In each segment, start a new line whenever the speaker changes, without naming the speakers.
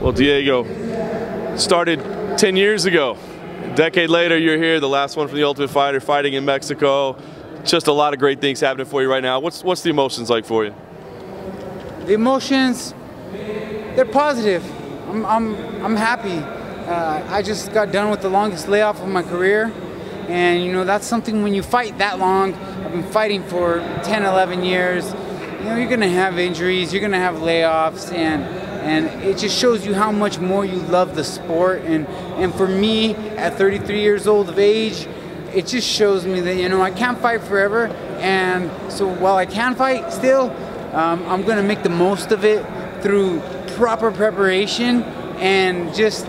Well, Diego, started 10 years ago. A decade later, you're here, the last one from The Ultimate Fighter, fighting in Mexico. Just a lot of great things happening for you right now. What's the emotions like for you?
The emotions, they're positive. I'm happy. I just got done with the longest layoff of my career. And you know, that's something when you fight that long. I've been fighting for 10, 11 years. You know, you're gonna have injuries, you're gonna have layoffs, and it just shows you how much more you love the sport. And for me, at 33 years old of age, it just shows me that, you know, I can't fight forever. And so while I can fight still, I'm gonna make the most of it through proper preparation and just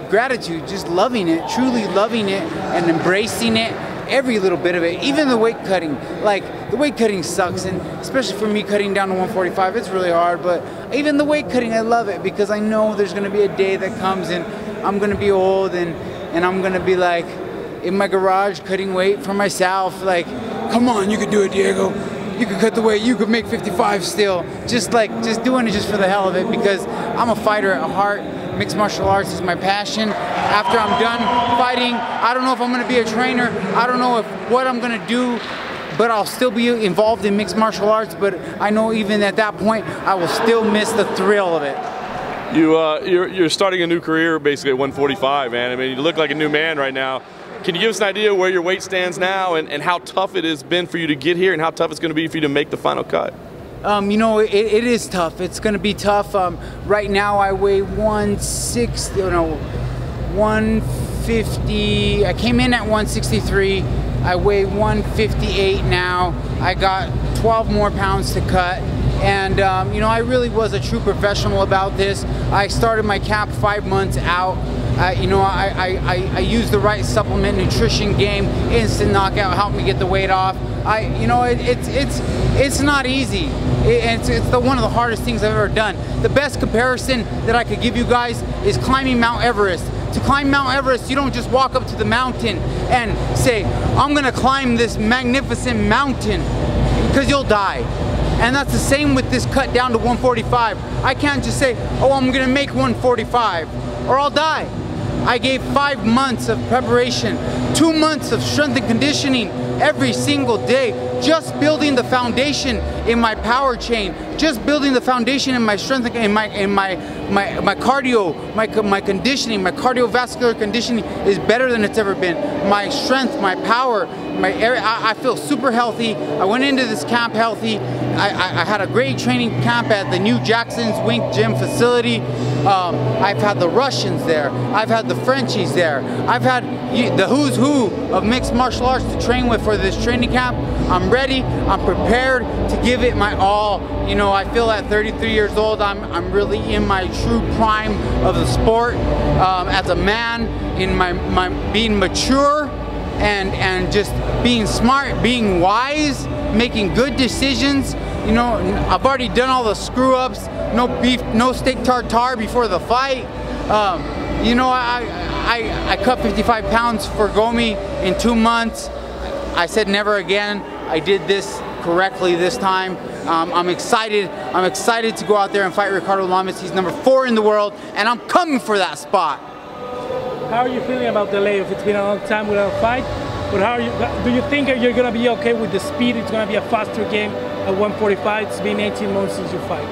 gratitude, just loving it, truly loving it and embracing it, every little bit of it, even the weight cutting. Like, the weight cutting sucks, and especially for me cutting down to 145, it's really hard, but even the weight cutting, I love it because I know there's gonna be a day that comes and I'm gonna be old and I'm gonna be like in my garage cutting weight for myself, like, come on, you can do it, Diego. You could cut the weight, you could make 55 still. Just doing it just for the hell of it, because I'm a fighter at heart. Mixed martial arts is my passion. After I'm done fighting, I don't know if I'm gonna be a trainer, I don't know what I'm gonna do, but I'll still be involved in mixed martial arts, but I know even at that point, I will still miss the thrill of it.
You're starting a new career basically at 145, man. I mean, you look like a new man right now. Can you give us an idea where your weight stands now and how tough it has been for you to get here and how tough it's going to be for you to make the final cut?
You know, it is tough. It's going to be tough. Right now I weigh 160, you know, 150. I came in at 163. I weigh 158 now. I got 12 more pounds to cut. And, you know, I really was a true professional about this. I started my camp 5 months out. You know, I used the right supplement, nutrition game, instant knockout, helped me get the weight off. You know, it's not easy. It's one of the hardest things I've ever done. The best comparison that I could give you guys is climbing Mount Everest. To climb Mount Everest, you don't just walk up to the mountain and say, I'm gonna climb this magnificent mountain, because you'll die. And that's the same with this cut down to 145. I can't just say, oh, I'm gonna make 145, or I'll die. I gave 5 months of preparation, 2 months of strength and conditioning every single day, just building the foundation in my power chain, just building the foundation in my strength, in my cardio, my conditioning, my cardiovascular conditioning is better than it's ever been. My strength, my power, I feel super healthy. I went into this camp healthy. I had a great training camp at the new Jackson's Wink Gym facility. I've had the Russians there. I've had the Frenchies there. I've had the who's who of mixed martial arts to train with for this training camp. I'm ready. I'm prepared to give it my all. You know, I feel at 33 years old, I'm really in my true prime of the sport. As a man, in my being mature and just being smart, being wise, making good decisions. You know, I've already done all the screw ups. No beef, no steak tartare before the fight. You know, I cut 55 pounds for Gomi in 2 months. I said never again. I did this correctly this time. I'm excited. I'm excited to go out there and fight Ricardo Lamas. He's number 4 in the world, and I'm coming for that spot.
How are you feeling about the layoff? It's been a long time without a fight, but do you think you're going to be okay with the speed? It's going to be a faster game at 145. It's been 18 months since you fight.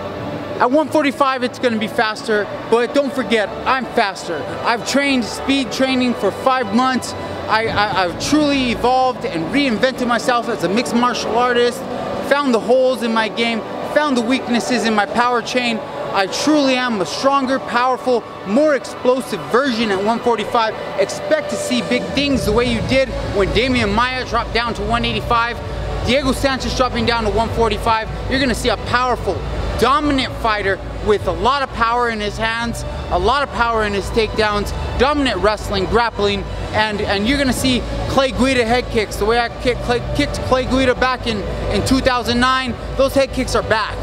At 145, it's going to be faster, but don't forget, I'm faster. I've trained speed training for 5 months. I've truly evolved and reinvented myself as a mixed martial artist, found the holes in my game, found the weaknesses in my power chain. I truly am a stronger, powerful, more explosive version at 145. Expect to see big things the way you did when Damian Maia dropped down to 185. Diego Sanchez dropping down to 145. You're going to see a powerful, dominant fighter with a lot of power in his hands, a lot of power in his takedowns, dominant wrestling, grappling, and you're gonna see Clay Guida head kicks. The way I kicked Clay Guida back in 2009, those head kicks are back.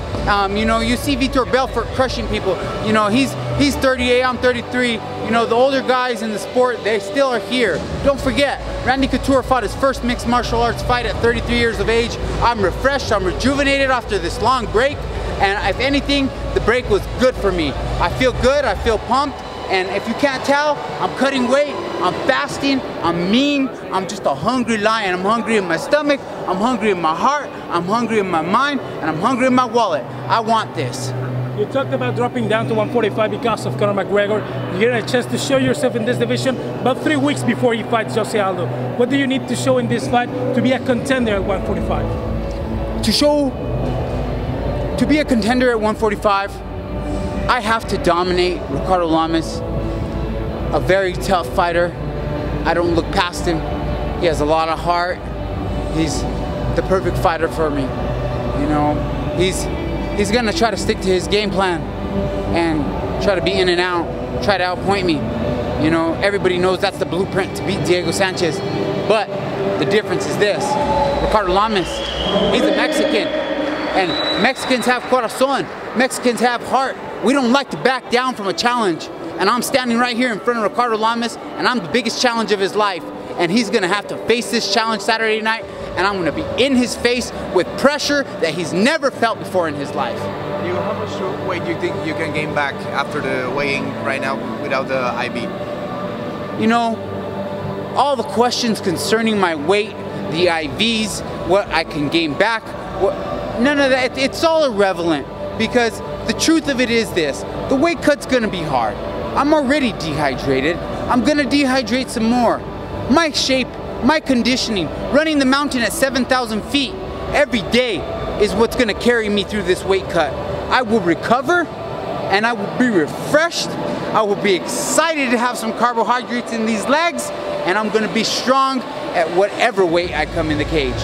You know, you see Vitor Belfort crushing people. You know, he's 38, I'm 33. You know, the older guys in the sport, they still are here. Don't forget, Randy Couture fought his first mixed martial arts fight at 33 years of age. I'm refreshed, I'm rejuvenated after this long break. And if anything, the break was good for me. I feel good, I feel pumped, and if you can't tell, I'm cutting weight, I'm fasting, I'm mean, I'm just a hungry lion. I'm hungry in my stomach, I'm hungry in my heart, I'm hungry in my mind, and I'm hungry in my wallet. I want this.
You talked about dropping down to 145 because of Conor McGregor. You get a chance to show yourself in this division about 3 weeks before you fight Jose Aldo. What do you need to show in this fight to be a contender at 145?
To be a contender at 145, I have to dominate Ricardo Lamas, a very tough fighter. I don't look past him. He has a lot of heart. He's the perfect fighter for me. You know, he's gonna try to stick to his game plan and try to be in and out, try to outpoint me. You know, everybody knows that's the blueprint to beat Diego Sanchez. But the difference is this: Ricardo Lamas, he's a Mexican, and Mexicans have corazón. Mexicans have heart. We don't like to back down from a challenge. And I'm standing right here in front of Ricardo Lamas, and I'm the biggest challenge of his life. And he's gonna have to face this challenge Saturday night, and I'm gonna be in his face with pressure that he's never felt before in his life.
How much weight do you think you can gain back after the weighing right now without the IV?
You know, all the questions concerning my weight, the IVs, what I can gain back, none of that, it's all irrelevant, because the truth of it is this: the weight cut's gonna be hard. I'm already dehydrated. I'm gonna dehydrate some more. My shape, my conditioning, running the mountain at 7,000 feet every day is what's gonna carry me through this weight cut. I will recover, and I will be refreshed. I will be excited to have some carbohydrates in these legs, and I'm gonna be strong at whatever weight I come in the cage.